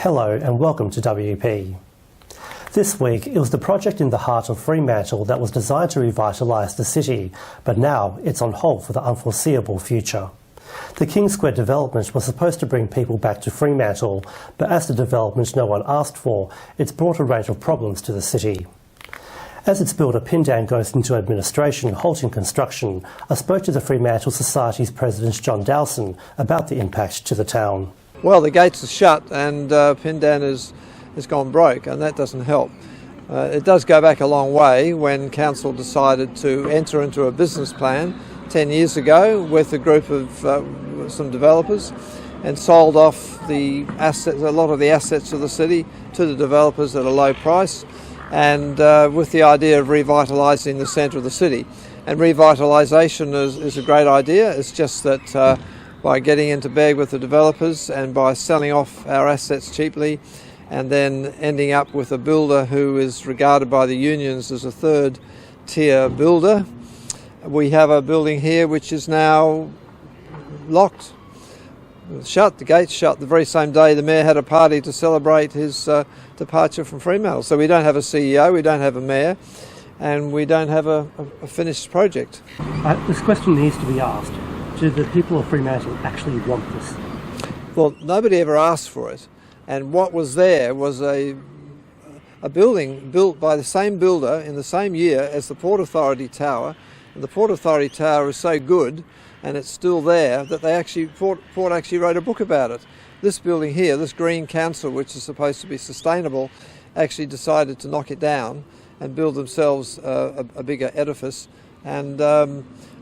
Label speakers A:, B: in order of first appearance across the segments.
A: Hello and welcome to WP. This week it was the project in the heart of Fremantle that was designed to revitalise the city, but now it's on hold for the unforeseeable future. The King Square development was supposed to bring people back to Fremantle, but as the development no one asked for, it's brought a range of problems to the city. As its builder Pindan goes into administration, halting construction, I spoke to the Fremantle Society's President John Dowson about the impact to the town.
B: Well, the gates are shut and Pindan has gone broke, and that doesn't help. It does go back a long way when council decided to enter into a business plan 10 years ago with a group of some developers and sold off the assets, a lot of the assets of the city to the developers at a low price, and with the idea of revitalising the centre of the city. And revitalisation is a great idea. It's just that by getting into bed with the developers and by selling off our assets cheaply and then ending up with a builder who is regarded by the unions as a third tier builder, we have a building here which is now locked, shut, the gates shut. The very same day the Mayor had a party to celebrate his departure from Fremantle. So we don't have a CEO, we don't have a Mayor, and we don't have a finished project.
A: This question needs to be asked. Do the people of Fremantle actually want this?
B: Well, nobody ever asked for it. And what was there was a building built by the same builder in the same year as the Port Authority Tower. And the Port Authority Tower is so good, and it's still there, that Port actually wrote a book about it. This building here, this Green Council, which is supposed to be sustainable, actually decided to knock it down and build themselves a bigger edifice. And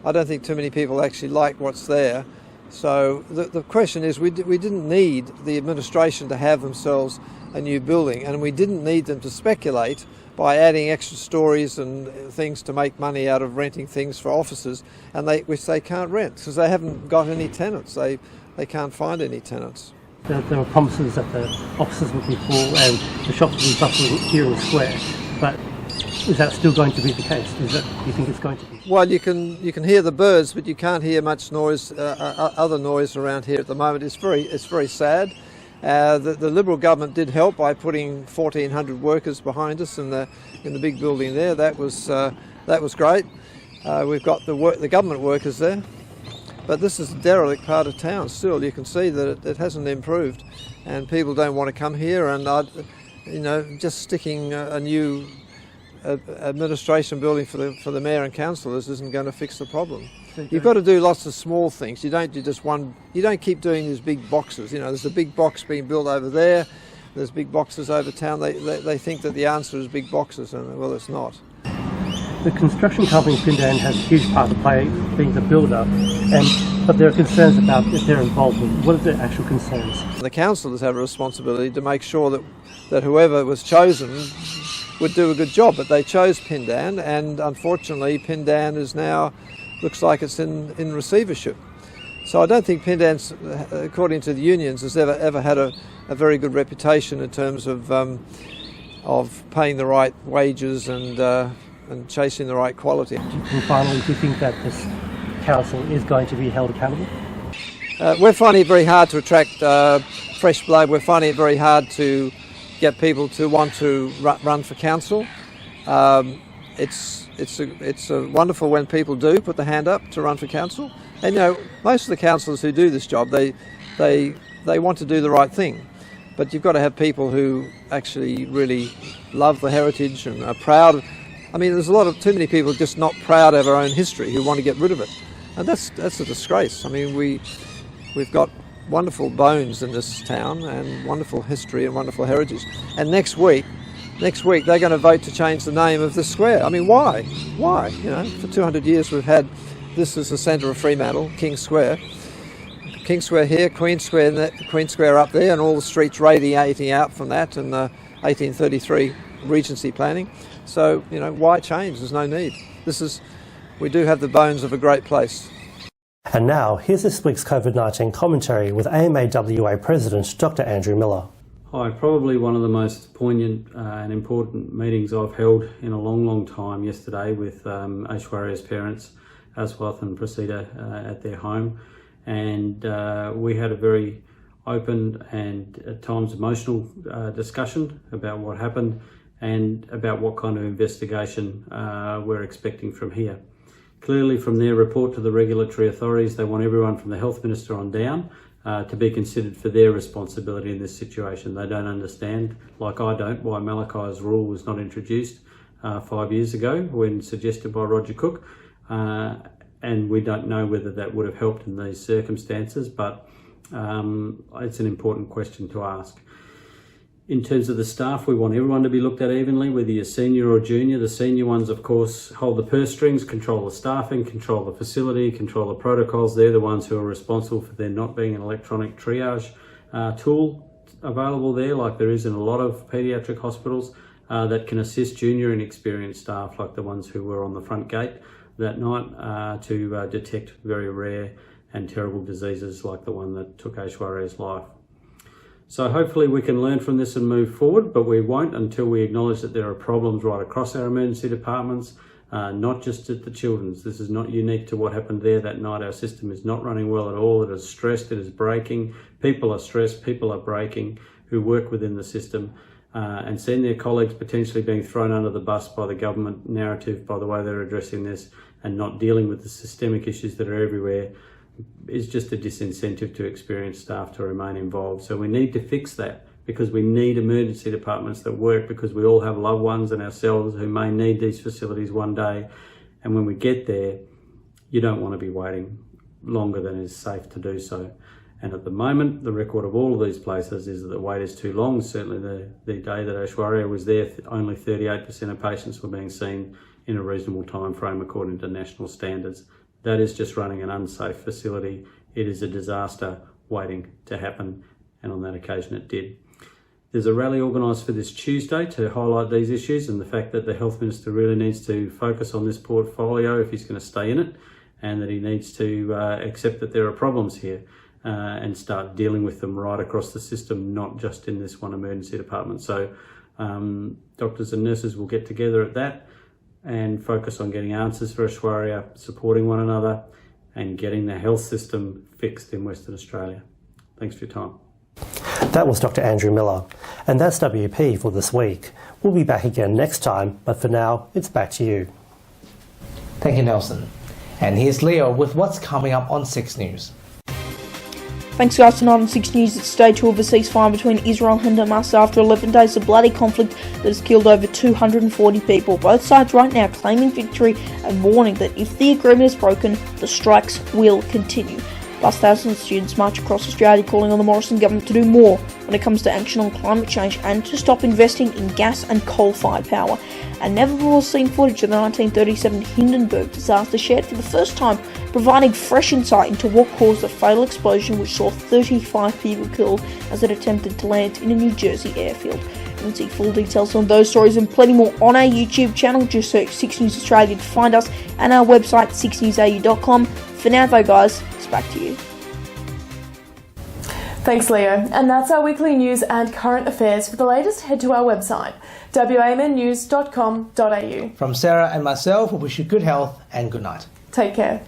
B: I don't think too many people actually like what's there. So the question is, we didn't need the administration to have themselves a new building, and we didn't need them to speculate by adding extra stories and things to make money out of renting things for offices, and which they can't rent because they haven't got any tenants. They can't find any tenants.
A: There were promises that the offices would be full and the shops would be bustling here in the square, but is that still going to be the case? Do you think it's going to be?
B: Well, you can hear the birds, but you can't hear much noise, other noise around here at the moment. It's very sad. The Liberal government did help by putting 1,400 workers behind us in the big building there. That was great. We've got the government workers there, but this is a derelict part of town. Still, you can see that it hasn't improved, and people don't want to come here. And just sticking a new administration building for the mayor and councillors isn't going to fix the problem. You've got to do lots of small things. You don't do just one. You don't keep doing these big boxes. There's a big box being built over there. There's big boxes over town. They think that the answer is big boxes, and well, it's not.
A: The construction company Pindan has a huge part to play, being the builder, but there are concerns about their involvement. What are the actual concerns?
B: The councillors have a responsibility to make sure that whoever was chosen would do a good job, but they chose Pindan, and unfortunately Pindan is now looks like it's in receivership. So I don't think Pindan's, according to the unions, has ever had a very good reputation in terms of paying the right wages and chasing the right quality.
A: And finally, do you think that this council is going to be held accountable?
B: We're finding it very hard to attract fresh blood. We're finding it very hard to get people to want to run for council. It's wonderful when people do put the hand up to run for council. And most of the councillors who do this job, they want to do the right thing. But you've got to have people who actually really love the heritage and are proud. I mean, there's too many people just not proud of our own history who want to get rid of it, and that's a disgrace. I mean, we've got wonderful bones in this town and wonderful history and wonderful heritage. And next week they're going to vote to change the name of the square. I mean, why? Why? For 200 years we've had this as the centre of Fremantle, King Square. King Square here, Queen Square up there, and all the streets radiating out from that, and the 1833 Regency planning. So, why change? There's no need. We do have the bones of a great place.
A: And now, here's this week's COVID-19 commentary with AMA-WA President Dr. Andrew Miller.
C: Hi, probably one of the most poignant and important meetings I've held in a long time yesterday with Aishwarya's parents, Aswath and Prasida, at their home. And we had a very open and at times emotional discussion about what happened and about what kind of investigation we're expecting from here. Clearly, from their report to the regulatory authorities, they want everyone from the Health Minister on down to be considered for their responsibility in this situation. They don't understand, like I don't, why Malachy's rule was not introduced 5 years ago when suggested by Roger Cook, and we don't know whether that would have helped in these circumstances, but it's an important question to ask. In terms of the staff, we want everyone to be looked at evenly, whether you're senior or junior. The senior ones, of course, hold the purse strings, control the staffing, control the facility, control the protocols. They're the ones who are responsible for there not being an electronic triage tool available there, like there is in a lot of paediatric hospitals, that can assist junior and experienced staff, like the ones who were on the front gate that night, to detect very rare and terrible diseases like the one that took Aishwarya's life. So hopefully we can learn from this and move forward, but we won't until we acknowledge that there are problems right across our emergency departments, not just at the children's. This is not unique to what happened there that night. Our system is not running well at all. It is stressed, it is breaking. People are stressed, people are breaking who work within the system, and seeing their colleagues potentially being thrown under the bus by the government narrative, by the way they're addressing this and not dealing with the systemic issues that are everywhere, is just a disincentive to experienced staff to remain involved. So we need to fix that, because we need emergency departments that work, because we all have loved ones and ourselves who may need these facilities one day. And when we get there, you don't want to be waiting longer than is safe to do so. And at the moment, the record of all of these places is that the wait is too long. Certainly the day that Aishwarya was there, only 38% of patients were being seen in a reasonable time frame according to national standards. That is just running an unsafe facility. It is a disaster waiting to happen, and on that occasion it did. There's a rally organised for this Tuesday to highlight these issues and the fact that the Health Minister really needs to focus on this portfolio if he's going to stay in it, and that he needs to accept that there are problems here and start dealing with them right across the system, not just in this one emergency department. So doctors and nurses will get together at that and focus on getting answers for Aishwarya, supporting one another, and getting the health system fixed in Western Australia. Thanks for your time.
A: That was Dr. Andrew Miller, and that's WP for this week. We'll be back again next time, but for now, it's back to you.
D: Thank you, Nelson. And here's Leo with what's coming up on 6 News.
E: Thanks guys, tonight on 6 News, it's stage 2 of a ceasefire between Israel and Hamas after 11 days of bloody conflict that has killed over 240 people. Both sides right now claiming victory and warning that if the agreement is broken, the strikes will continue. Plus, thousands of students march across Australia calling on the Morrison government to do more when it comes to action on climate change and to stop investing in gas and coal-fired power. And never before seen footage of the 1937 Hindenburg disaster shared for the first time, providing fresh insight into what caused the fatal explosion which saw 35 people killed as it attempted to land in a New Jersey airfield. You can see full details on those stories and plenty more on our YouTube channel. Just search 6 News Australia to find us, and our website 6newsau.com. For now though guys, it's back to you.
F: Thanks Leo, and that's our weekly news and current affairs. For the latest, head to our website wamnnews.com.au.
D: From Sarah and myself, we wish you good health and good night.
F: Take care.